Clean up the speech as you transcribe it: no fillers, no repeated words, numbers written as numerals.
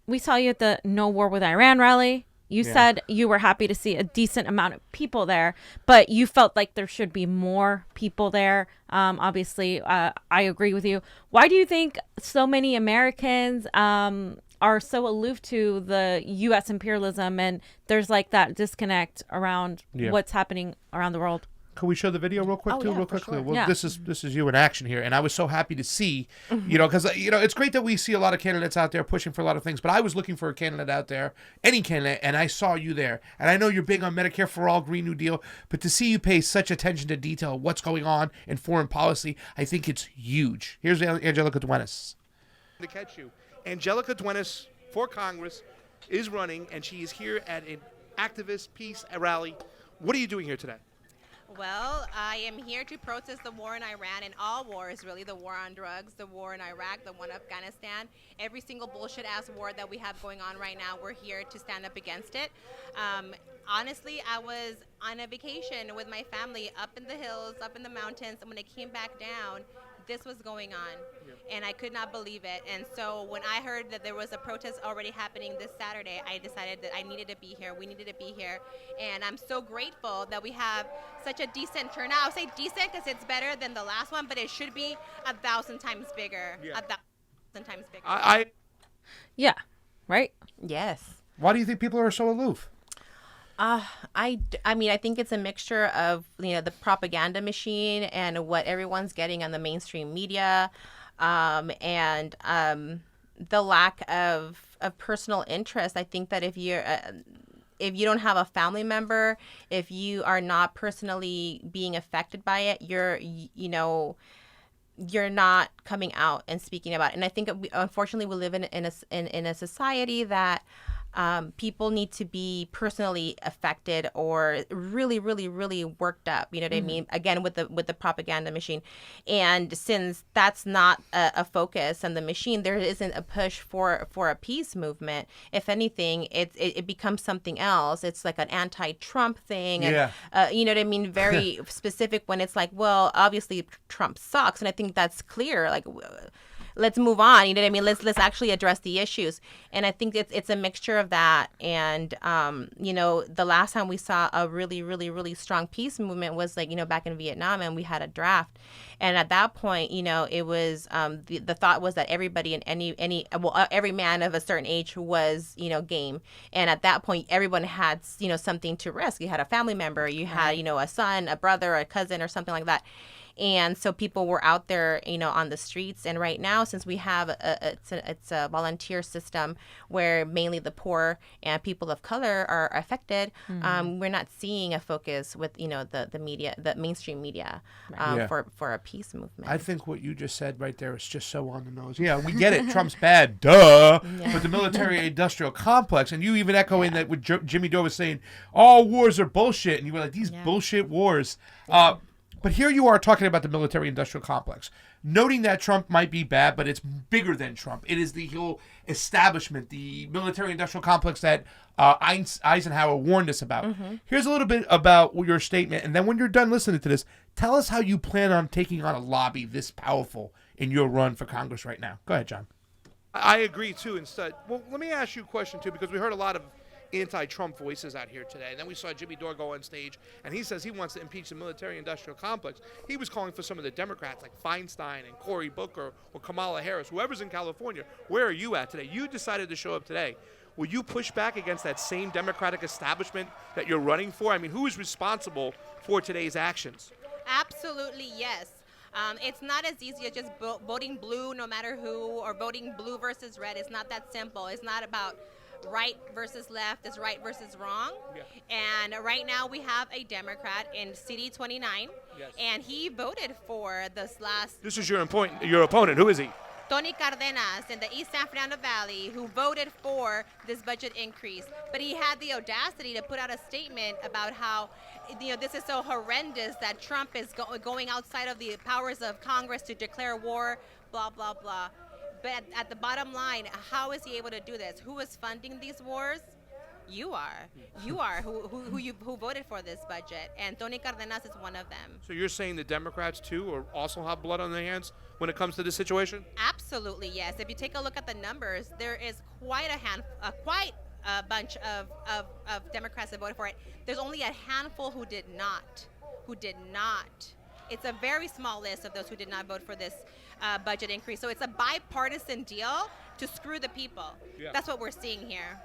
we saw you at the No War with Iran rally. You Yeah. said you were happy to see a decent amount of people there, but you felt like there should be more people there. Obviously, I agree with you. Why do you think so many Americans are so aloof to the U.S. imperialism, and there's like that disconnect around what's happening around the world? Can we show the video real quick real quickly? sure. Well, Yeah. this is you in action here, and I was so happy to see, because it's great that we see a lot of candidates out there pushing for a lot of things. But I was looking for a candidate out there, any candidate, and I saw you there. And I know you're big on Medicare for All, Green New Deal, but to see you pay such attention to detail, what's going on in foreign policy, I think it's huge. Here's Angelica Duenas. To catch you, Angelica Duenas for Congress is running, and she is here at an activist peace rally. What are you doing here today? Well, I am here to protest the war in Iran and all wars, really, the war on drugs, the war in Iraq, the one in Afghanistan, every single bullshit-ass war that we have going on right now, we're here to stand up against it. Honestly, I was on a vacation with my family up in the hills, up in the mountains, and when I came back down, this was going on, and I could not believe it. And so when I heard that there was a protest already happening this Saturday, I decided that I needed to be here. We needed to be here, and I'm so grateful that we have such a decent turnout. I'll say decent because it's better than the last one, but it should be 1,000 times bigger. 1,000 times bigger. Yeah, right? Yes. Why do you think people are so aloof? I mean, I think it's a mixture of, the propaganda machine and what everyone's getting on the mainstream media, and the lack of personal interest. I think that if you don't have a family member, if you are not personally being affected by it, you're not coming out and speaking about it. And I think unfortunately we live in a society that people need to be personally affected or really, really, really worked up. You know what I mean? Again, with the propaganda machine. And since that's not a focus on the machine, there isn't a push for a peace movement. If anything, it becomes something else. It's like an anti-Trump thing. And, you know what I mean? Very specific when it's like, well, obviously Trump sucks. And I think that's clear. Like, let's move on. You know what I mean? Let's actually address the issues. And I think it's a mixture of that. And, the last time we saw a really, really, really strong peace movement was back in Vietnam, and we had a draft. And at that point, it was the thought was that everybody in every man of a certain age was, game. And at that point, everyone had, something to risk. You had a family member, you had, a son, a brother, a cousin, or something like that. And so people were out there, on the streets. And right now, since we have it's a volunteer system where mainly the poor and people of color are affected, we're not seeing a focus with, the media, the mainstream media, for a peace movement. I think what you just said right there is just so on the nose. Yeah, we get it. Trump's bad, duh. Yeah. But the military-industrial complex, and you even echoing that what Jimmy Dore was saying, all wars are bullshit. And you were like, these bullshit wars. Yeah. But here you are talking about the military-industrial complex, noting that Trump might be bad, but it's bigger than Trump. It is the whole establishment, the military-industrial complex that Eisenhower warned us about. Here's a little bit about your statement, and then when you're done listening to this, tell us how you plan on taking on a lobby this powerful in your run for Congress right now. Go ahead, John. I agree, too. Instead, well, let me ask you a question, too, because we heard a lot of anti-Trump voices out here today. And then we saw Jimmy Dore go on stage, and he says he wants to impeach the military-industrial complex. He was calling for some of the Democrats like Feinstein and Cory Booker or Kamala Harris, whoever's in California. Where are you at today? You decided to show up today. Will you push back against that same Democratic establishment that you're running for? I mean, who is responsible for today's actions? Absolutely, yes. It's not as easy as just voting blue no matter who, or voting blue versus red. It's not that simple. It's not about right versus left, is right versus wrong. And right now we have a Democrat in CD 29, and he voted for this last... This is your opponent. Who is he? Tony Cardenas in the East San Fernando Valley, who voted for this budget increase. But he had the audacity to put out a statement about how, this is so horrendous that Trump is going outside of the powers of Congress to declare war, blah, blah, blah. But at the bottom line, how is he able to do this? Who is funding these wars? You are. You are who voted for this budget, and Tony Cardenas is one of them. So you're saying the Democrats too, or also have blood on their hands when it comes to this situation? Absolutely, yes. If you take a look at the numbers, there is quite a bunch of Democrats that voted for it. There's only a handful who did not. It's a very small list of those who did not vote for this budget increase. So it's a bipartisan deal to screw the people. Yeah. That's what we're seeing here.